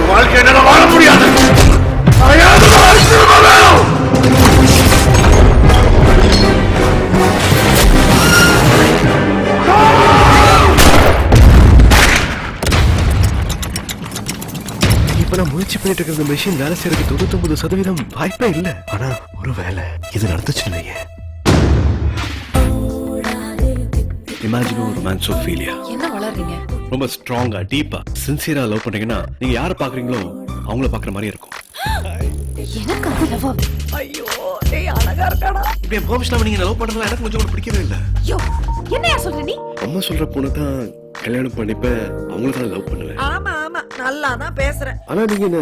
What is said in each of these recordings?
வாழ்க்கை என்னால வாழ முடியாது. இப்ப நான் முயற்சி பண்ணிட்டு இருக்கிற மெஷின் வேலை செய்யறதுக்கு 99% வாய்ப்பே இல்ல. ஆனா ஒரு வேலை இது நடந்துச்சு இல்லையே. இமேஜின் ஒரு ரொமான்ஸ் ஆஃப் ஃபீலியா. என்ன வளர்றீங்க? ரொம்ப ஸ்ட்ராங்கா டீப்பா சின்சியரா லவ் பண்றீங்கன்னா நீங்க யாரை பாக்குறீங்களோ அவங்கள பாக்குற மாதிரி இருக்கும். எனக்கு அது லவ். ஐயோ டேய் அழகா இருக்காடா. இப்ப பெர்மிஷன் நீங்க லவ் பண்றதுல எனக்கு கொஞ்சம் கூட பிடிக்கவே இல்ல. ஐயோ என்னையா சொல்ற நீ? அம்மா சொல்ற பொண்ணு தான் கல்யாணம் பண்ணிப்ப அவங்கள தான் லவ் பண்ணுவேன். ஆமா ஆமா நல்லா தான் பேசுற. ஆனா நீங்க என்ன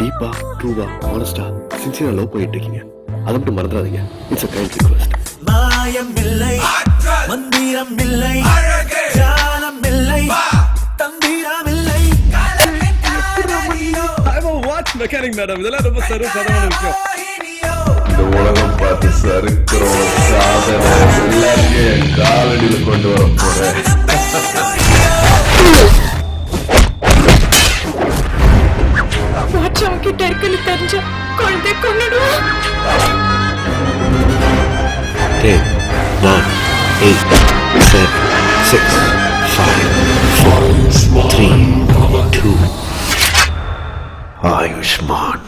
டீப்பா ட்ரூவா ஆனஸ்டா சின்சியரா லவ் பண்ணிட்டு இருக்கீங்க. அதை மட்டும் மறந்துடாதீங்க. It's a kind request. மாயம் இல்லை, மந்திரம் இல்லை, ஜாலம் இல்லை, தந்திரம் இல்லை. I'm a watch mechanic madam. இதெல்லாம் ரொம்ப சர்வசாதாரண விஷயம். இந்த உலகம் பார்த்து சறுக்கிறோம் சாதனை எல்லாத்தையும் காலடியில கொண்டு வர போறேன். வாட்ச் அவங்கிட்ட இருக்குன்னு தெரிஞ்ச குழந்தை கொன்னுடுவான். 10, 9, 8, 7, 6, 5, 4, 3, 2. Ayushman.